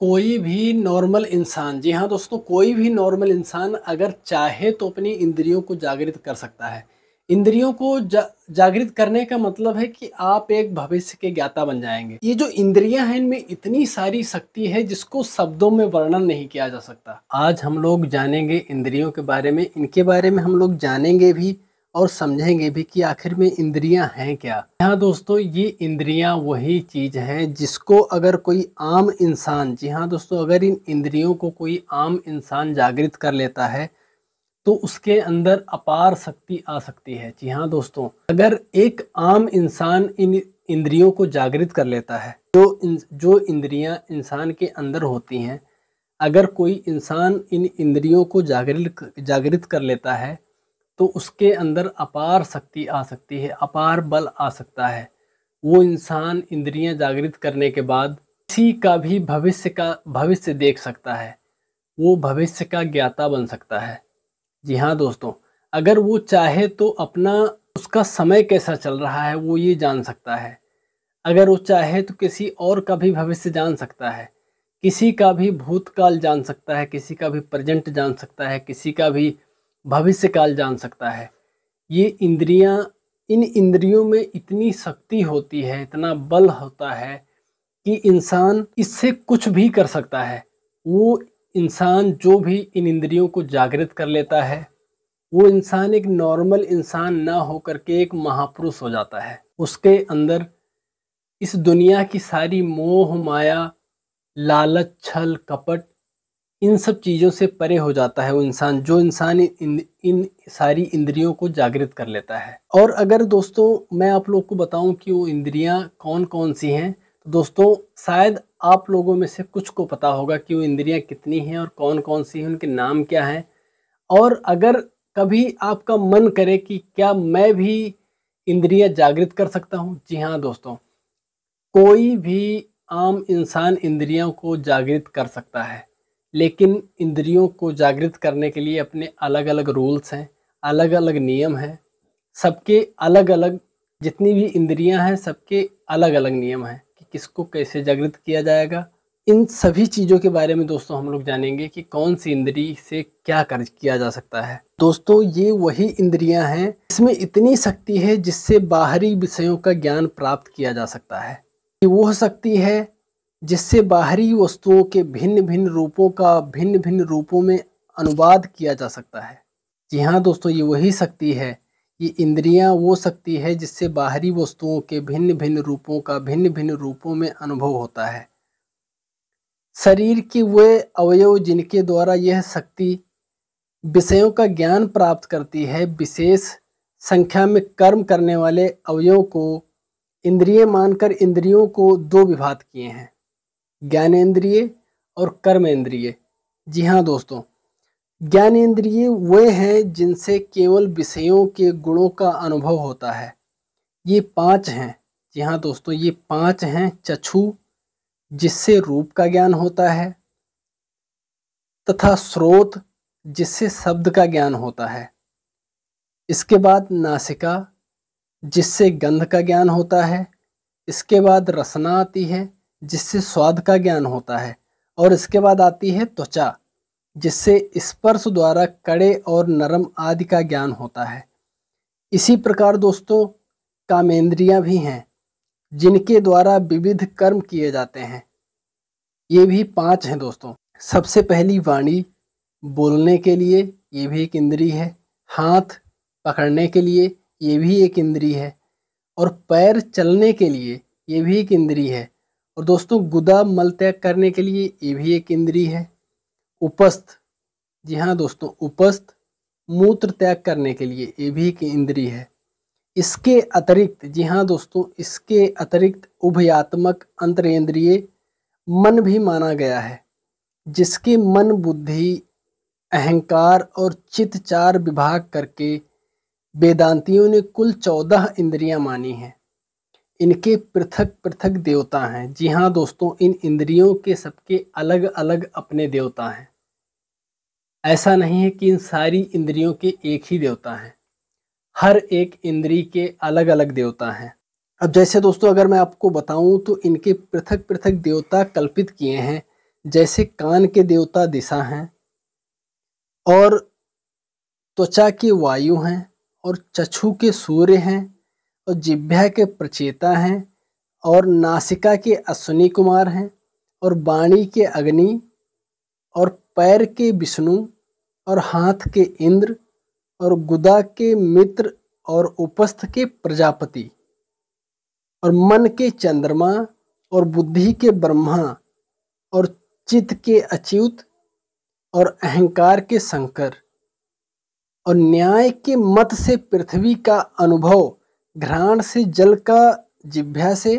कोई भी नॉर्मल इंसान, जी हाँ दोस्तों, कोई भी नॉर्मल इंसान अगर चाहे तो अपनी इंद्रियों को जागृत कर सकता है। इंद्रियों को जागृत करने का मतलब है कि आप एक भविष्य के ज्ञाता बन जाएंगे। ये जो इंद्रियां हैं, इनमें इतनी सारी शक्ति है जिसको शब्दों में वर्णन नहीं किया जा सकता। आज हम लोग जानेंगे इंद्रियों के बारे में, इनके बारे में हम लोग जानेंगे भी और समझेंगे भी कि आखिर में इंद्रियां हैं क्या। हाँ दोस्तों, ये इंद्रियां वही चीज है जिसको अगर कोई आम इंसान, जी हाँ दोस्तों, अगर इन इंद्रियों को कोई आम इंसान जागृत कर लेता है तो उसके अंदर अपार शक्ति आ सकती है। जी हाँ दोस्तों, अगर एक आम इंसान इन इंद्रियों को जागृत कर लेता है, जो इंद्रियां इंसान के अंदर होती हैं, अगर कोई इंसान इन इंद्रियों को जागृत कर लेता है तो उसके अंदर अपार शक्ति आ सकती है, अपार बल आ सकता है। वो इंसान इंद्रियां जागृत करने के बाद किसी का भी भविष्य देख सकता है, वो भविष्य का ज्ञाता बन सकता है। जी हाँ दोस्तों, अगर वो चाहे तो अपना उसका समय कैसा चल रहा है वो ये जान सकता है। अगर वो चाहे तो किसी और का भी भविष्य जान सकता है, किसी का भी भूतकाल जान सकता है, किसी का भी प्रेजेंट जान सकता है, किसी का भी भविष्य काल जान सकता है। ये इंद्रियां, इन इंद्रियों में इतनी शक्ति होती है, इतना बल होता है कि इंसान इससे कुछ भी कर सकता है। वो इंसान जो भी इन इंद्रियों को जागृत कर लेता है, वो इंसान एक नॉर्मल इंसान ना होकर के एक महापुरुष हो जाता है। उसके अंदर इस दुनिया की सारी मोह माया, लालच, छल कपट, इन सब चीज़ों से परे हो जाता है वो इंसान, जो इंसान इन सारी इंद्रियों को जागृत कर लेता है। और अगर दोस्तों मैं आप लोग को बताऊं कि वो इंद्रियां कौन कौन सी हैं, तो दोस्तों शायद आप लोगों में से कुछ को पता होगा कि वो इंद्रियां कितनी हैं और कौन कौन सी हैं, उनके नाम क्या हैं। और अगर कभी आपका मन करे कि क्या मैं भी इंद्रियां जागृत कर सकता हूं, जी हाँ दोस्तों, कोई भी आम इंसान इंद्रियों को जागृत कर सकता है। लेकिन इंद्रियों को जागृत करने के लिए अपने अलग अलग रूल्स हैं, अलग अलग नियम हैं, सबके अलग अलग, जितनी भी इंद्रियां हैं सबके अलग अलग नियम हैं कि किसको कैसे जागृत किया जाएगा। इन सभी चीज़ों के बारे में दोस्तों हम लोग जानेंगे कि कौन सी इंद्री से क्या कर किया जा सकता है। दोस्तों, ये वही इंद्रियां हैं जिसमें इतनी शक्ति है जिससे बाहरी विषयों का ज्ञान प्राप्त किया जा सकता है। ये वह शक्ति है जिससे बाहरी वस्तुओं के भिन्न भिन्न रूपों का भिन्न भिन्न रूपों में अनुवाद किया जा सकता है। जी हाँ दोस्तों, ये वही शक्ति है, ये इंद्रियां वो शक्ति है जिससे बाहरी वस्तुओं के भिन्न भिन्न रूपों का भिन्न भिन्न रूपों में अनुभव होता है। शरीर के वे अवयव जिनके द्वारा यह शक्ति विषयों का ज्ञान प्राप्त करती है, विशेष संख्या में कर्म करने वाले अवयव को इंद्रिय मानकर इंद्रियों को दो विभाग किए हैं, ज्ञानेंद्रिय और कर्मेंद्रिय। जी हाँ दोस्तों, ज्ञानेंद्रिय वे हैं जिनसे केवल विषयों के गुणों का अनुभव होता है। ये 5 हैं। जी हाँ दोस्तों, ये 5 हैं। चक्षु, जिससे रूप का ज्ञान होता है, तथा स्रोत, जिससे शब्द का ज्ञान होता है। इसके बाद नासिका, जिससे गंध का ज्ञान होता है। इसके बाद रसना आती है, जिससे स्वाद का ज्ञान होता है। और इसके बाद आती है त्वचा, जिससे स्पर्श द्वारा कड़े और नरम आदि का ज्ञान होता है। इसी प्रकार दोस्तों कामेंद्रियां भी हैं, जिनके द्वारा विविध कर्म किए जाते हैं। ये भी 5 हैं दोस्तों। सबसे पहली वाणी, बोलने के लिए, ये भी एक इंद्री है। हाथ पकड़ने के लिए, ये भी एक इंद्री है। और पैर चलने के लिए, ये भी एक इंद्री है। और दोस्तों गुदा मल त्याग करने के लिए, ये भी एक इंद्री है। उपस्थ, जी हाँ दोस्तों, उपस्थ मूत्र त्याग करने के लिए, ये भी एक इंद्री है। इसके अतिरिक्त, जी हाँ दोस्तों, इसके अतिरिक्त उभयात्मक अंतरेंद्रिय मन भी माना गया है, जिसके मन, बुद्धि, अहंकार और चित्त 4 विभाग करके वेदांतियों ने कुल 14 इंद्रियां मानी हैं। इनके पृथक पृथक देवता हैं। जी हाँ दोस्तों, इन इंद्रियों के सबके अलग अलग अपने देवता हैं। ऐसा नहीं है कि इन सारी इंद्रियों के एक ही देवता हैं, हर एक इंद्री के अलग अलग देवता हैं। अब जैसे दोस्तों अगर मैं आपको बताऊं तो इनके पृथक पृथक देवता कल्पित किए हैं, जैसे कान के देवता दिशा हैं, और त्वचा के वायु हैं, और चक्षु के सूर्य हैं, और जिह्वा के प्रचेता हैं, और नासिका के अश्विनी कुमार हैं, और वाणी के अग्नि, और पैर के विष्णु, और हाथ के इंद्र, और गुदा के मित्र, और उपस्थ के प्रजापति, और मन के चंद्रमा, और बुद्धि के ब्रह्मा, और चित्त के अच्युत, और अहंकार के शंकर, और न्याय के मत से पृथ्वी का अनुभव, घ्राण से जल का जिह्वा से,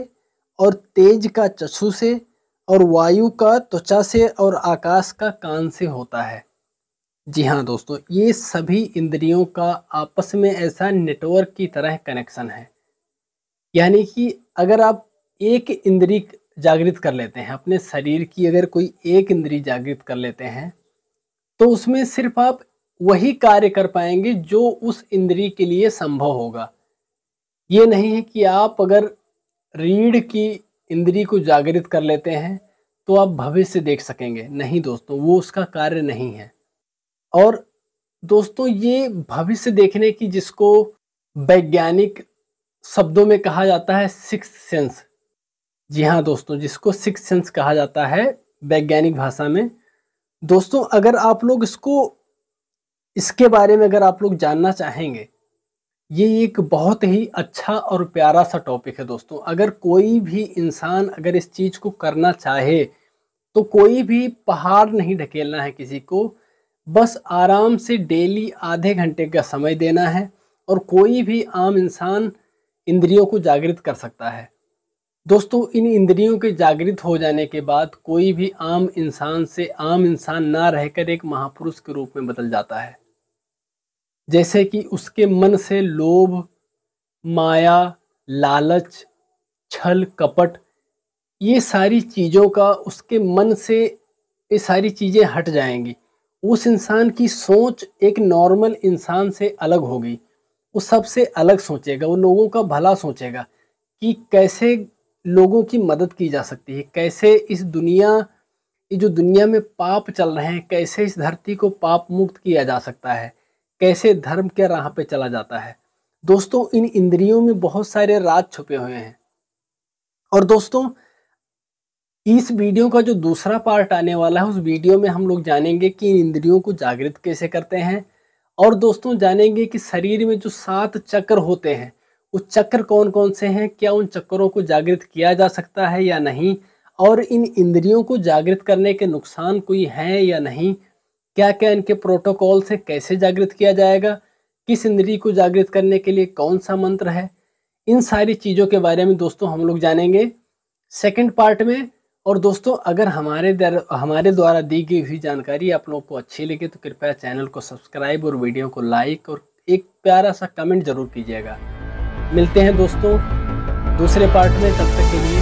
और तेज का चक्षु से, और वायु का त्वचा से, और आकाश का कान से होता है। जी हाँ दोस्तों, ये सभी इंद्रियों का आपस में ऐसा नेटवर्क की तरह कनेक्शन है। यानी कि अगर आप एक इंद्री जागृत कर लेते हैं, अपने शरीर की अगर कोई एक इंद्री जागृत कर लेते हैं, तो उसमें सिर्फ आप वही कार्य कर पाएंगे जो उस इंद्री के लिए संभव होगा। ये नहीं है कि आप अगर रीढ़ की इंद्री को जागृत कर लेते हैं तो आप भविष्य देख सकेंगे। नहीं दोस्तों, वो उसका कार्य नहीं है। और दोस्तों, ये भविष्य देखने की, जिसको वैज्ञानिक शब्दों में कहा जाता है सिक्स्थ सेंस। जी हाँ दोस्तों, जिसको सिक्स्थ सेंस कहा जाता है वैज्ञानिक भाषा में। दोस्तों, अगर आप लोग इसके बारे में अगर आप लोग जानना चाहेंगे, ये एक बहुत ही अच्छा और प्यारा सा टॉपिक है दोस्तों। अगर कोई भी इंसान अगर इस चीज़ को करना चाहे तो कोई भी पहाड़ नहीं ढकेलना है किसी को, बस आराम से डेली आधे घंटे का समय देना है और कोई भी आम इंसान इंद्रियों को जागृत कर सकता है। दोस्तों, इन इंद्रियों के जागृत हो जाने के बाद कोई भी आम इंसान से आम इंसान ना रहकर एक महापुरुष के रूप में बदल जाता है। जैसे कि उसके मन से लोभ, माया, लालच, छल, कपट, ये सारी चीज़ों का उसके मन से ये सारी चीज़ें हट जाएंगी। उस इंसान की सोच एक नॉर्मल इंसान से अलग होगी। वो सबसे अलग सोचेगा, वो लोगों का भला सोचेगा कि कैसे लोगों की मदद की जा सकती है, कैसे ये जो दुनिया में पाप चल रहे हैं, कैसे इस धरती को पाप मुक्त किया जा सकता है, कैसे धर्म के राह पे चला जाता है। दोस्तों, इन इंद्रियों में बहुत सारे राज छुपे हुए हैं। और दोस्तों, इस वीडियो का जो दूसरा पार्ट आने वाला है, उस वीडियो में हम लोग जानेंगे कि इन इंद्रियों को जागृत कैसे करते हैं। और दोस्तों, जानेंगे कि शरीर में जो 7 चक्र होते हैं, वो चक्र कौन कौन से हैं, क्या उन चक्रों को जागृत किया जा सकता है या नहीं, और इन इंद्रियों को जागृत करने के नुकसान कोई हैं या नहीं, क्या क्या इनके प्रोटोकॉल से कैसे जागृत किया जाएगा, किस इंद्रिय को जागृत करने के लिए कौन सा मंत्र है, इन सारी चीज़ों के बारे में दोस्तों हम लोग जानेंगे सेकंड पार्ट में। और दोस्तों, अगर हमारे द्वारा दी गई हुई जानकारी आप लोगों को अच्छी लगे तो कृपया चैनल को सब्सक्राइब और वीडियो को लाइक और एक प्यारा सा कमेंट जरूर कीजिएगा। मिलते हैं दोस्तों दूसरे पार्ट में, तब तक के लिए